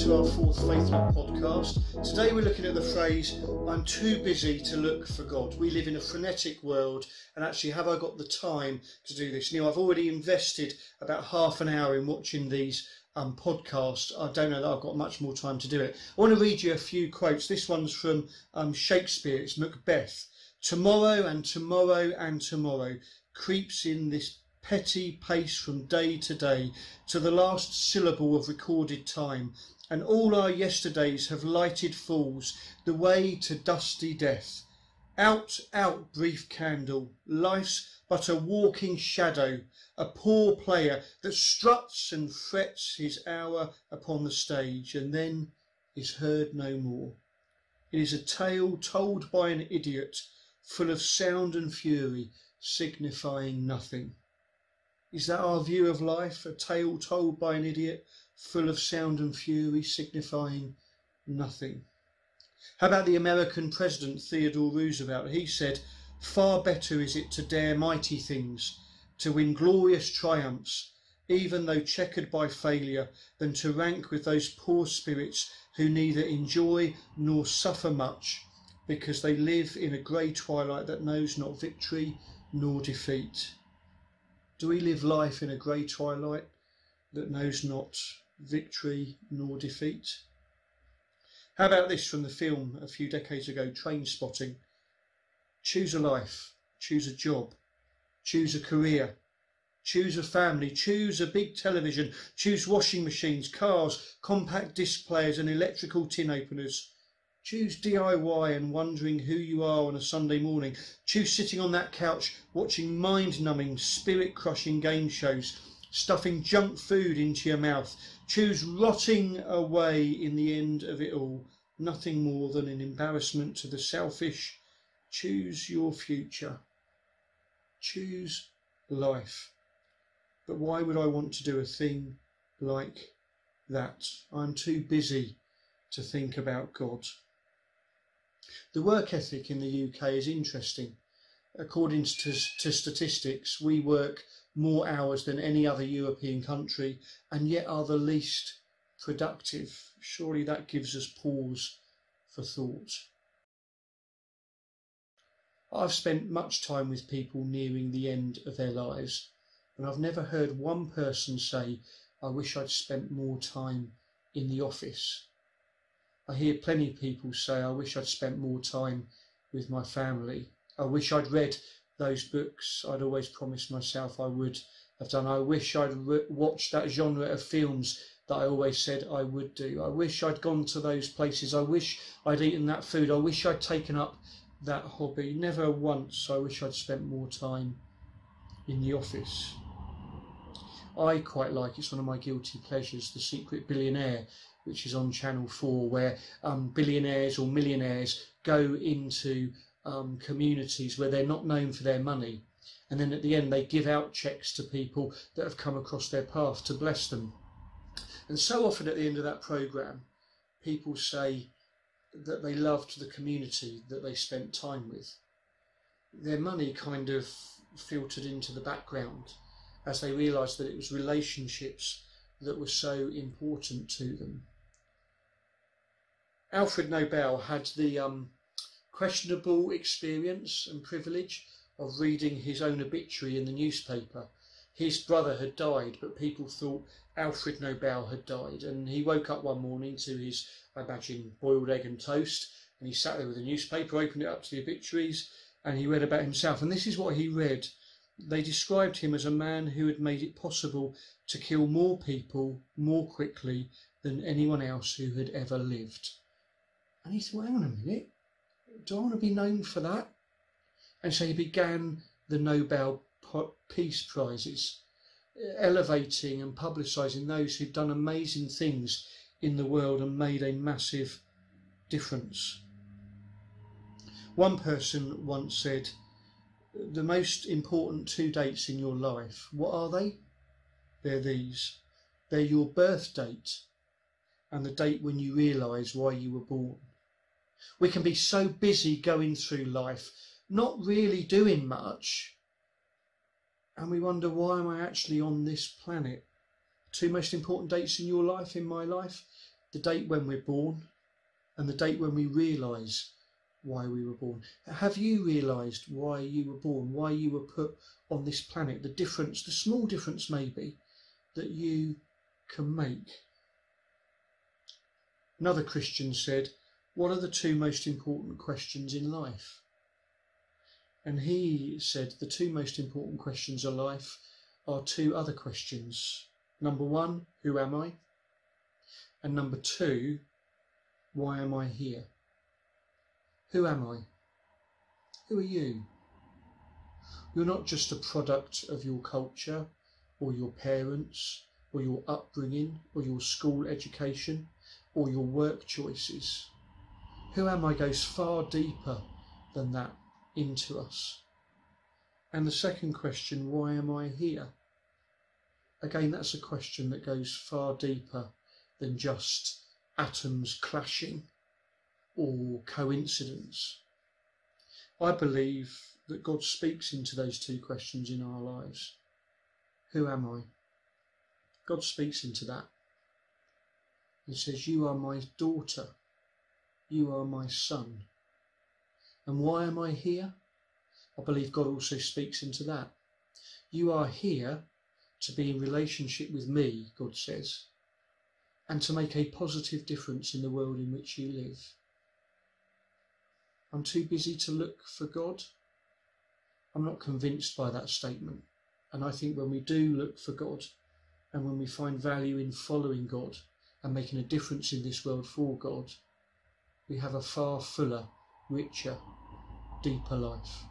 to our fourth Faithlook podcast. Today we're looking at the phrase, I'm too busy to look for God. We live in a frenetic world, and actually have I got the time to do this? Neil, I've already invested about half an hour in watching these podcasts. I don't know that I've got much more time to do it. I want to read you a few quotes. This one's from Shakespeare. It's Macbeth. Tomorrow and tomorrow and tomorrow creeps in this petty pace from day to day, to the last syllable of recorded time, and all our yesterdays have lighted fools the way to dusty death. Out, out, brief candle, life's but a walking shadow, a poor player that struts and frets his hour upon the stage, and then is heard no more. It is a tale told by an idiot, full of sound and fury, signifying nothing. Is that our view of life, a tale told by an idiot, full of sound and fury, signifying nothing? How about the American President Theodore Roosevelt? He said, "Far better is it to dare mighty things, to win glorious triumphs, even though checkered by failure, than to rank with those poor spirits who neither enjoy nor suffer much, because they live in a grey twilight that knows not victory nor defeat." Do we live life in a grey twilight that knows not victory nor defeat? How about this from the film a few decades ago, Trainspotting? Choose a life, choose a job, choose a career, choose a family, choose a big television, choose washing machines, cars, compact disc players and electrical tin openers. Choose DIY and wondering who you are on a Sunday morning. Choose sitting on that couch watching mind-numbing, spirit-crushing game shows, stuffing junk food into your mouth. Choose rotting away in the end of it all, nothing more than an embarrassment to the selfish. Choose your future. Choose life. But why would I want to do a thing like that? I'm too busy to think about God. The work ethic in the UK is interesting. According to statistics, we work more hours than any other European country and yet are the least productive. Surely that gives us pause for thought. I've spent much time with people nearing the end of their lives, and I've never heard one person say, "I wish I'd spent more time in the office." I hear plenty of people say, "I wish I'd spent more time with my family. I wish I'd read those books I'd always promised myself I would have done. I wish I'd watched that genre of films that I always said I would do. I wish I'd gone to those places. I wish I'd eaten that food. I wish I'd taken up that hobby." Never once, "I wish I'd spent more time in the office." I quite like, it's one of my guilty pleasures, The Secret Billionaire, which is on Channel 4, where billionaires or millionaires go into communities where they're not known for their money, and then at the end they give out cheques to people that have come across their path to bless them. And so often at the end of that programme, people say that they loved the community that they spent time with. Their money kind of filtered into the background as they realised that it was relationships that were so important to them. Alfred Nobel had the questionable experience and privilege of reading his own obituary in the newspaper. His brother had died, but people thought Alfred Nobel had died, and he woke up one morning to his, I imagine, boiled egg and toast, and he sat there with a newspaper, opened it up to the obituaries, and he read about himself. And this is what he read. They described him as a man who had made it possible to kill more people more quickly than anyone else who had ever lived. And he thought, hang on a minute, do I want to be known for that? And so he began the Nobel Peace Prizes, elevating and publicising those who'd done amazing things in the world and made a massive difference. One person once said, "The most important 2 dates in your life, what are they? They're these. They're your birth date and the date when you realise why you were born." We can be so busy going through life, not really doing much, and we wonder, why am I actually on this planet? 2 most important dates in your life, in my life, the date when we're born and the date when we realise why we were born. Have you realised why you were born, why you were put on this planet, the difference, the small difference maybe, that you can make? Another Christian said, what are the two most important questions in life? And he said the two most important questions of life are two other questions. Number one, who am I? And number two, why am I here? Who am I? Who are you? You're not just a product of your culture or your parents or your upbringing or your school education or your work choices. Who am I goes far deeper than that into us. And the second question, why am I here? Again, that's a question that goes far deeper than just atoms clashing or coincidence. I believe that God speaks into those two questions in our lives. Who am I? God speaks into that. He says, you are my daughter. You are my son. And why am I here? I believe God also speaks into that. You are here to be in relationship with me, God says, and to make a positive difference in the world in which you live. I'm too busy to look for God. I'm not convinced by that statement. And I think when we do look for God, and when we find value in following God and making a difference in this world for God, we have a far fuller, richer, deeper life.